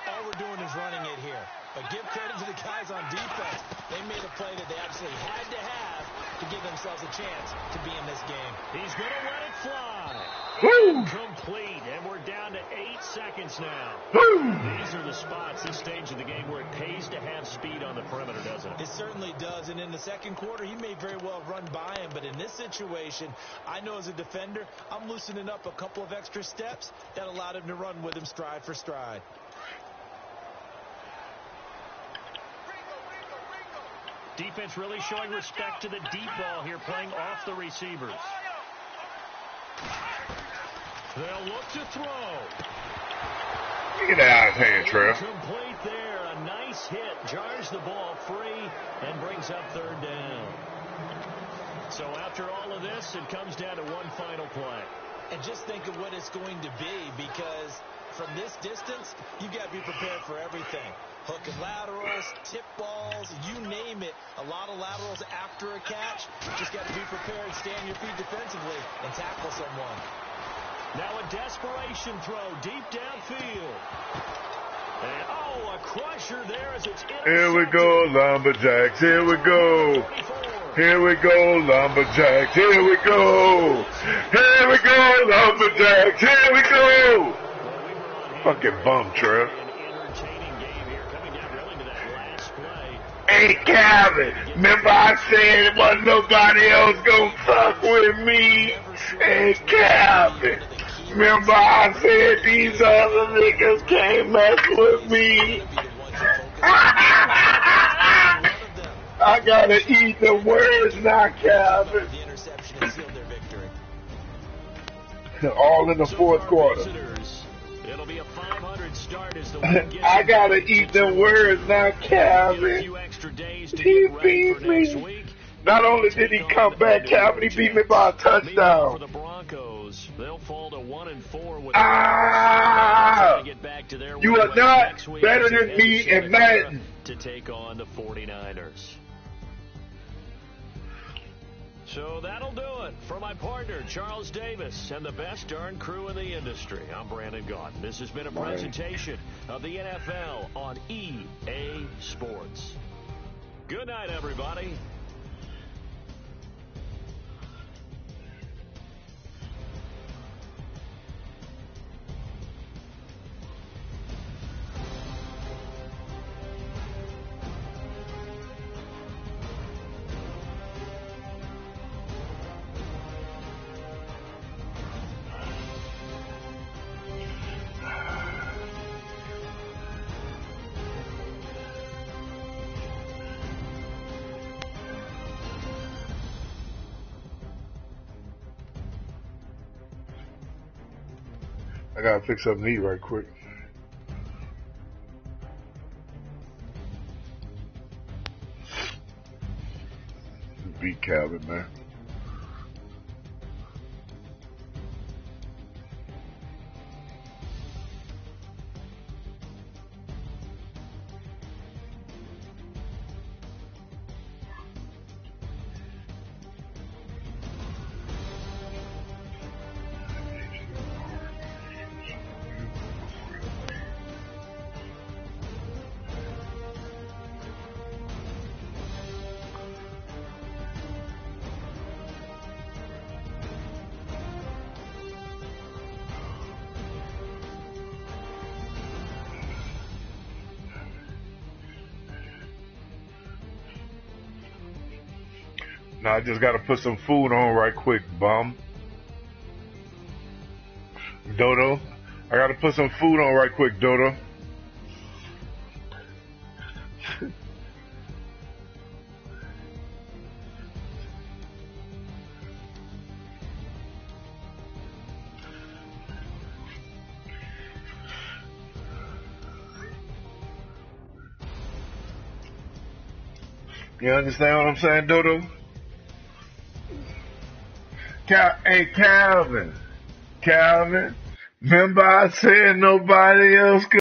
all we're doing is running it here. But give credit to the guys on defense. They made a play that they absolutely had to have to give themselves a chance to be in this game. He's going to let it fly. Woo! Complete, and we're down to 8 seconds now. Woo! These are the spots, this stage of the game, where it pays to have speed on the perimeter, doesn't it? It certainly does, and in the second quarter, he may very well run by him, but in this situation, I know as a defender, I'm loosening up a couple of extra steps that allowed him to run with him stride for stride. Defense really showing respect to the deep ball here, playing off the receivers. They'll look to throw. Get out of his hand, Trev. Complete there. A nice hit. Jars the ball free and brings up third down. So after all of this, it comes down to one final play. And just think of what it's going to be, because from this distance, you've got to be prepared for everything. Hook and laterals, tip balls, you name it. A lot of laterals after a catch. Just got to be prepared, stay on your feet defensively, and tackle someone. Now a desperation throw deep downfield. And, a crusher there as it's intercepted. Here we go, Lumberjacks. Here we go. Here we go, Lumberjacks. Here we go. Here we go, Lumberjacks. Here we go. Fucking bum, Trev. Hey, Calvin, remember I said it wasn't nobody else gonna fuck with me? Hey, Calvin, remember I said these other niggas can't mess with me? I gotta eat the words now, Calvin. All in the fourth quarter. It'll be a 500 start as the win gets I gotta eat the words now, Calvin. a few extra days to he beat me. Not only did he come back, Calvin, he beat me by a touchdown. For the Broncos, they'll fall to 1-4 with you are not better than me in Madden. To take on the 49ers. So that'll do it. For my partner, Charles Davis, and the best darn crew in the industry, I'm Brandon Gaudin. This has been a presentation of the NFL on EA Sports. Good night, everybody. I gotta fix something to eat right quick. Beat Calvin, man. Now I just gotta put some food on right quick, bum. Dodo, I gotta put some food on right quick, Dodo. You understand what I'm saying, Dodo? Hey, Calvin, remember I said nobody else could